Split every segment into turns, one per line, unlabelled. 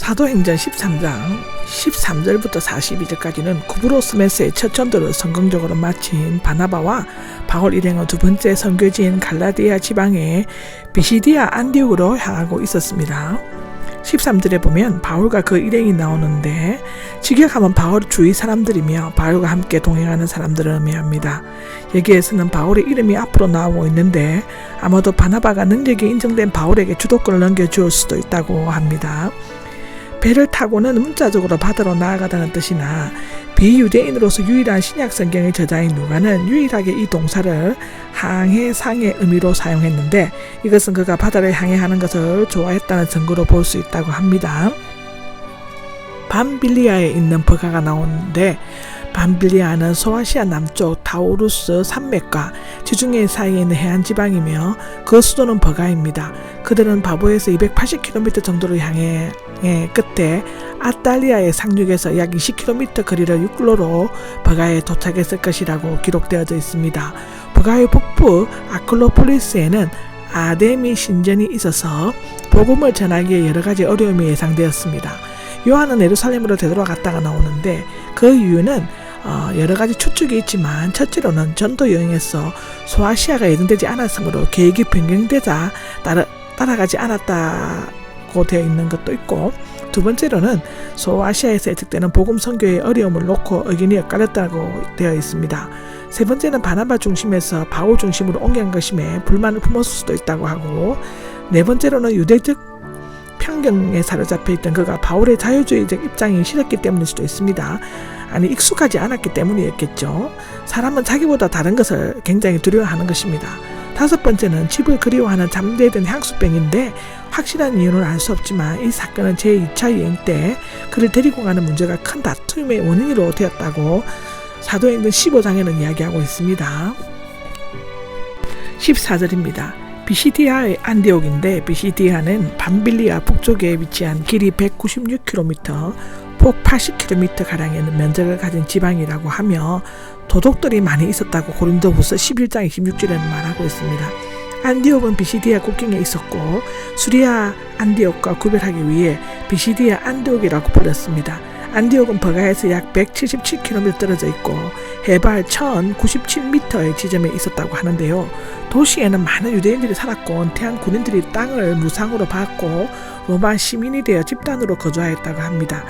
사도행전 13장 13절부터 42절까지는 쿠브로스 메세의 첫 전도를 성공적으로 마친 바나바와 바울 일행은 두 번째 선교지인 갈라디아 지방의 비시디아 안디옥으로 향하고 있었습니다. 13절에 보면 바울과 그 일행이 나오는데 직역하면 바울 주위 사람들이며 바울과 함께 동행하는 사람들을 의미합니다. 여기에서는 바울의 이름이 앞으로 나오고 있는데 아마도 바나바가 능력이 인정된 바울에게 주도권을 넘겨주었을 수도 있다고 합니다. 배를 타고는 문자적으로 바다로 나아가다는 뜻이나 비유대인으로서 유일한 신약 성경의 저자인 누가는 유일하게 이 동사를 항해상의 의미로 사용했는데 이것은 그가 바다를 항해하는 것을 좋아했다는 증거로 볼 수 있다고 합니다. 밤빌리아에 있는 버가가 나오는데 밤빌리아는 소아시아 남쪽 타우루스 산맥과 지중해 사이에 있는 해안 지방이며 그 수도는 버가입니다. 그들은 바보에서 280km 정도를 향해 끝에 아탈리아의 상륙에서 약 20km 거리를 육로로 버가에 도착했을 것이라고 기록되어져 있습니다. 버가의 북부 아클로폴리스에는 아데미 신전이 있어서 복음을 전하기에 여러 가지 어려움이 예상되었습니다. 요한은 예루살렘으로 되돌아갔다가 나오는데 그 이유는 여러 가지 추측이 있지만 첫째로는 전도 여행에서 소아시아가 예정되지 않았으므로 계획이 변경되자 따라가지 않았다고 되어 있는 것도 있고, 두 번째로는 소아시아에서 예측되는 복음 선교의 어려움을 놓고 의견이 엇갈렸다고 되어 있습니다. 세 번째는 바나바 중심에서 바울 중심으로 옮긴 것임에 불만을 품었을 수도 있다고 하고, 네 번째로는 유대적 편견에 사로잡혀 있던 그가 바울의 자유주의적 입장이 싫었기 때문일 수도 있습니다. 아니, 익숙하지 않았기 때문이었겠죠. 사람은 자기보다 다른 것을 굉장히 두려워하는 것입니다. 다섯 번째는 집을 그리워하는 잠재된 향수병인데 확실한 이유는 알 수 없지만 이 사건은 제2차 여행 때 그를 데리고 가는 문제가 큰 다툼의 원인으로 되었다고 사도행전 15장에는 이야기하고 있습니다. 14절입니다. 비시디아의 안디옥인데 비시디아는 밤빌리아 북쪽에 위치한 길이 196km, 폭 80km가량의 면적을 가진 지방이라고 하며 도둑들이 많이 있었다고 고린도후서 11장 26절에는 말하고 있습니다. 안디옥은 비시디아 국경에 있었고 수리아 안디옥과 구별하기 위해 비시디아 안디옥이라고 불렀습니다. 안디옥은 버가에서 약 177km 떨어져 있고 해발 1097m의 지점에 있었다고 하는데요. 도시에는 많은 유대인들이 살았고 은퇴한 군인들이 땅을 무상으로 받고 로마 시민이 되어 집단으로 거주하였다고 합니다.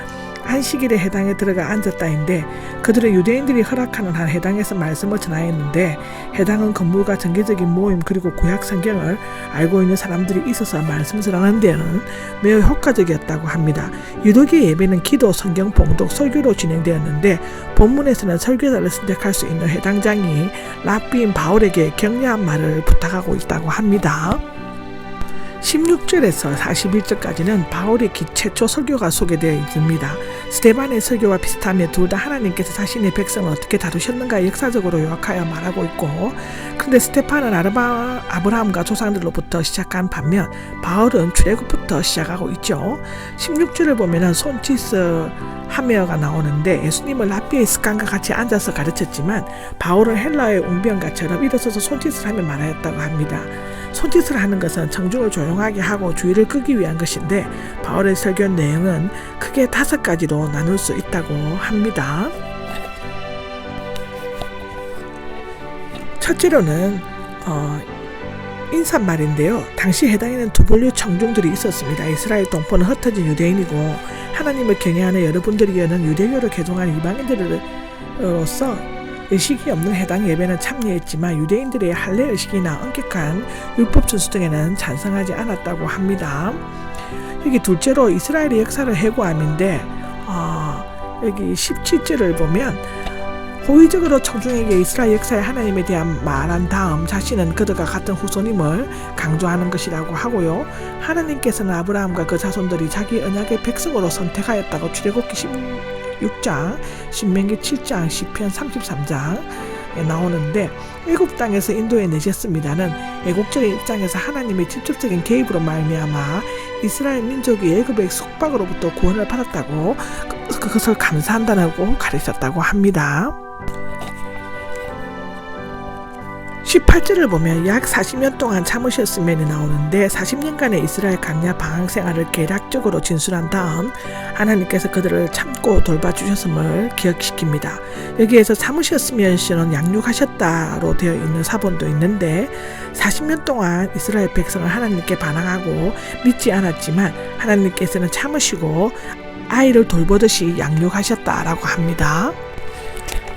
안식일에 해당에 들어가 앉았다인데 그들은 유대인들이 허락하는 한 해당에서 말씀을 전하였는데 해당은 건물과 정기적인 모임 그리고 구약 성경을 알고 있는 사람들이 있어서 말씀 전하는 데는 매우 효과적이었다고 합니다. 유독의 예배는 기도, 성경 봉독, 설교로 진행되었는데 본문에서는 설교자를 선택할 수 있는 해당장이 랍비인 바울에게 격려한 말을 부탁하고 있다고 합니다. 16절에서 41절까지는 바울의 최초 설교가 소개되어 있습니다. 스데반의 설교와 비슷하며 둘 다 하나님께서 자신의 백성을 어떻게 다루셨는가 역사적으로 요약하여 말하고 있고, 그런데 스데반은 아브라함과 조상들로부터 시작한 반면 바울은 출애굽부터 시작하고 있죠. 16절을 보면 손짓을 하며가 나오는데 예수님을 랍비의 습관과 같이 앉아서 가르쳤지만 바울은 헬라의 웅변가처럼 일어서서 손짓을 하며 말하였다고 합니다. 손짓을 하는 것은 청중을 조용하게 하고 주의를 끄기 위한 것인데 바울의 설교 내용은 크게 5가지로 나눌 수 있다고 합니다. 첫째로는 인사말인데요. 당시 해당에는 두 분류 청중들이 있었습니다. 이스라엘 동포는 흩어진 유대인이고 하나님을 경외하는 여러분들이 여는 유대교를 개종한 이방인들로서 의식이 없는 해당 예배는 참여했지만 유대인들의 할례 의식이나 엄격한 율법 준수 등에는 찬성하지 않았다고 합니다. 여기 둘째로 이스라엘의 역사를 회고함인데 여기 17절을 보면 호의적으로 청중에게 이스라엘 역사의 하나님에 대한 말한 다음 자신은 그들과 같은 후손임을 강조하는 것이라고 하고요. 하나님께서는 아브라함과 그 자손들이 자기 언약의 백성으로 선택하였다고 출애굽기 16장, 신명기 7장, 시편 33장에 나오는데 애국 땅에서 인도에 내셨습니다는 애국적인 입장에서 하나님의 직접적인 개입으로 말미암아 이스라엘 민족이 애굽의 속박으로부터 구원을 받았다고 그것을 감사한다고 가르쳤다고 합니다. 18절을 보면 약 40년 동안 참으셨음이 나오는데 40년간의 이스라엘 광야 방황 생활을 개략적으로 진술한 다음 하나님께서 그들을 참고 돌봐주셨음을 기억시킵니다. 여기에서 참으셨으면서는 양육하셨다로 되어 있는 사본도 있는데 40년 동안 이스라엘 백성을 하나님께 반항하고 믿지 않았지만 하나님께서는 참으시고 아이를 돌보듯이 양육하셨다라고 합니다.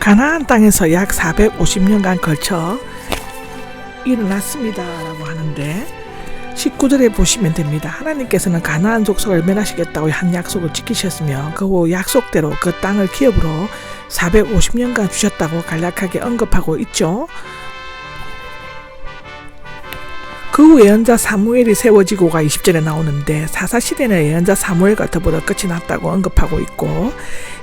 가나안 땅에서 약 450년간 걸쳐 일어났습니다 라고 하는데 19절에 보시면 됩니다. 하나님께서는 가나안 족속을 멸하시겠다고 한 약속을 지키셨으며 그 후 약속대로 그 땅을 기업으로 450년간 주셨다고 간략하게 언급하고 있죠. 그 후 예언자 사무엘이 세워지고가 20절에 나오는데 사사시대는 예언자 사무엘과 더불어 끝이 났다고 언급하고 있고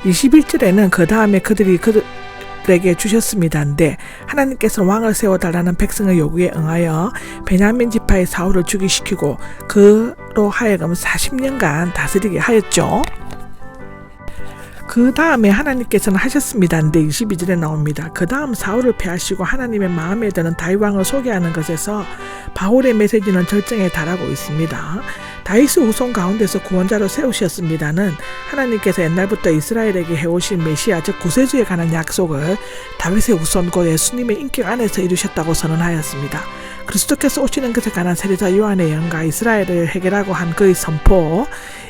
21절에는 그 다음에 그들이 그들에게 주셨습니다인데 하나님께서 왕을 세워달라는 백성의 요구에 응하여 베냐민 지파의 사울을 즉위시키고 그로 하여금 40년간 다스리게 하였죠. 그 다음에 하나님께서는 하셨습니다인데 22절에 나옵니다. 그 다음 사울을 패하시고 하나님의 마음에 드는 다윗 왕을 소개하는 것에서 바울의 메시지는 절정에 달하고 있습니다. 다윗의 후손 가운데서 구원자로 세우셨습니다는 하나님께서 옛날부터 이스라엘에게 해오신 메시아 즉 구세주에 관한 약속을 다윗의 후손 곧 예수님의 인격 안에서 이루셨다고 선언하였습니다. 그리스도께서 오시는 것에 관한 세례자 요한의 예언과 이스라엘을 해결하고 한 그의 선포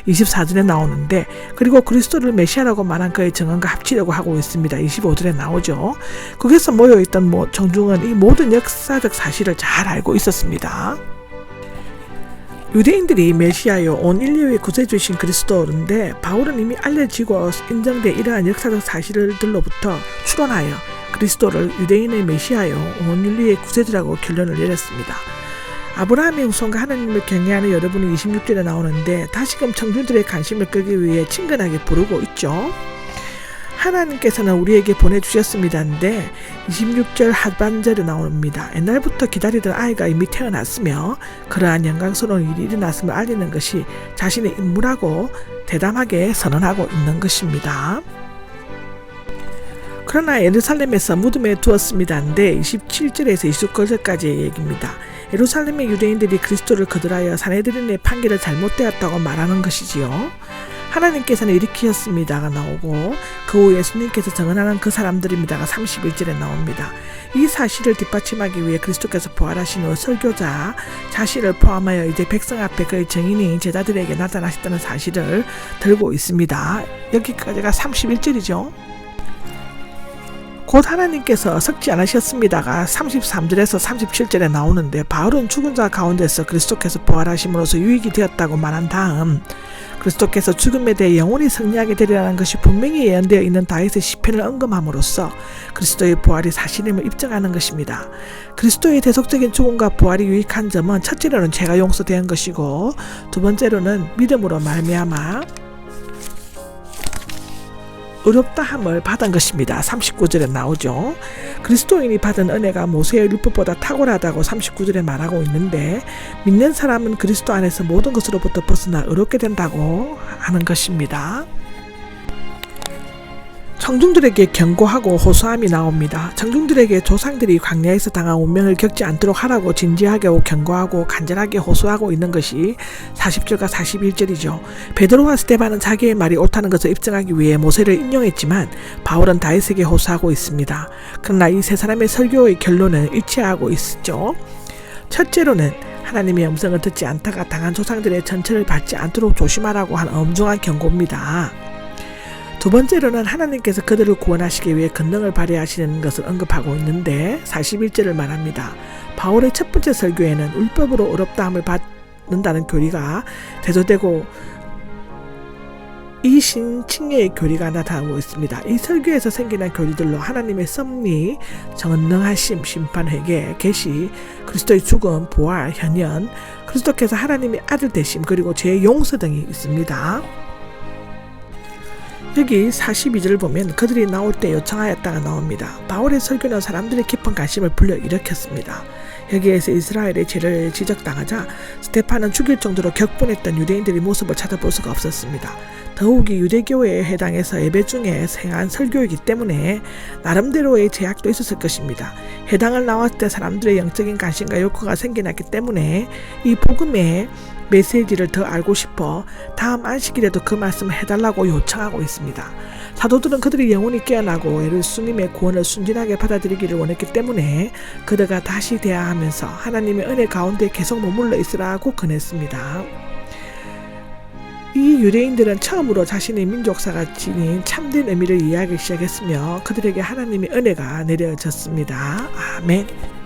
24절에 나오는데 그리고 그리스도를 메시아라고 말한 그의 증언과 합치려고 하고 있습니다. 25절에 나오죠. 거기서 모여있던 청중은 이 모든 역사적 사실을 잘 알고 있었습니다. 유대인들이 메시아요 온 인류의 구세주이신 그리스도인데 바울은 이미 알려지고 인정된 이러한 역사적 사실들로부터 추론하여 그리스도를 유대인의 메시아요 온 인류의 구세주라고 결론을 내렸습니다. 아브라함의 후손과 하나님을 경외하는 여러분이 26절에 나오는데 다시금 청중들의 관심을 끌기 위해 친근하게 부르고 있죠. 하나님께서는 우리에게 보내주셨습니다인데 26절 하반절에 나옵니다. 옛날부터 기다리던 아이가 이미 태어났으며 그러한 영광스러운 일이 일어났음을 알리는 것이 자신의 임무라고 대담하게 선언하고 있는 것입니다. 그러나 예루살렘에서 무덤에 두었습니다인데 27절에서 29절까지의 얘기입니다. 예루살렘의 유대인들이 그리스도를 거절하여 산헤드린의 판결을 잘못되었다고 말하는 것이지요. 하나님께서는 일으키셨습니다가 나오고 그 후 예수님께서 증언하는 그 사람들입니다가 31절에 나옵니다. 이 사실을 뒷받침하기 위해 그리스도께서 부활하신 후 설교자 자신을 포함하여 이제 백성 앞에 그의 증인이 제자들에게 나타나셨다는 사실을 들고 있습니다. 여기까지가 31절이죠. 곧 하나님께서 섞지 않으셨습니다가 33절에서 37절에 나오는데 바울은 죽은 자 가운데서 그리스도께서 부활하심으로써 유익이 되었다고 말한 다음 그리스도께서 죽음에 대해 영원히 승리하게 되리라는 것이 분명히 예언되어 있는 다윗의 시편을 언급함으로써 그리스도의 부활이 사실임을 입증하는 것입니다. 그리스도의 대속적인 죽음과 부활이 유익한 점은 첫째로는 죄가 용서된 것이고 두 번째로는 믿음으로 말미암아 의롭다함을 받은 것입니다. 39절에 나오죠. 그리스도인이 받은 은혜가 모세의 율법보다 탁월하다고 39절에 말하고 있는데 믿는 사람은 그리스도 안에서 모든 것으로부터 벗어나 의롭게 된다고 하는 것입니다. 청중들에게 경고하고 호소함이 나옵니다. 청중들에게 조상들이 광야에서 당한 운명을 겪지 않도록 하라고 진지하게 경고하고 간절하게 호소하고 있는 것이 40절과 41절이죠. 베드로와 스데반은 자기의 말이 옳다는 것을 입증하기 위해 모세를 인용했지만 바울은 다윗에게 호소하고 있습니다. 그러나 이 세 사람의 설교의 결론은 일치하고 있죠. 첫째로는 하나님의 음성을 듣지 않다가 당한 조상들의 전체를 받지 않도록 조심하라고 한 엄중한 경고입니다. 두 번째로는 하나님께서 그들을 구원하시기 위해 권능을 발휘하시는 것을 언급하고 있는데 41절을 말합니다. 바울의 첫 번째 설교에는 율법으로 의롭다함을 받는다는 교리가 대조되고 이신칭례의 교리가 나타나고 있습니다. 이 설교에서 생기는 교리들로 하나님의 섭리, 전능하심, 심판, 회개, 계시, 그리스도의 죽음, 부활, 현현, 그리스도께서 하나님의 아들 되심, 그리고 죄의 용서 등이 있습니다. 여기 42절을 보면 그들이 나올 때 요청하였다가 나옵니다. 바울의 설교는 사람들의 깊은 관심을 불러일으켰습니다. 여기에서 이스라엘의 죄를 지적당하자 스데반은 죽일 정도로 격분했던 유대인들의 모습을 찾아볼 수가 없었습니다. 더욱이 유대교회에 해당해서 예배 중에 행한 설교이기 때문에 나름대로의 제약도 있었을 것입니다. 해당을 나왔을 때 사람들의 영적인 관심과 욕구가 생겨났기 때문에 이 복음의 메시지를 더 알고 싶어 다음 안식일에도 그 말씀을 해달라고 요청하고 있습니다. 사도들은 그들이 영혼이 깨어나고 예수님의 구원을 순진하게 받아들이기를 원했기 때문에 그들과 다시 대화하면서 하나님의 은혜 가운데 계속 머물러 있으라고 권했습니다. 이 유대인들은 처음으로 자신의 민족사가 지닌 참된 의미를 이해하기 시작했으며 그들에게 하나님의 은혜가 내려졌습니다. 아멘.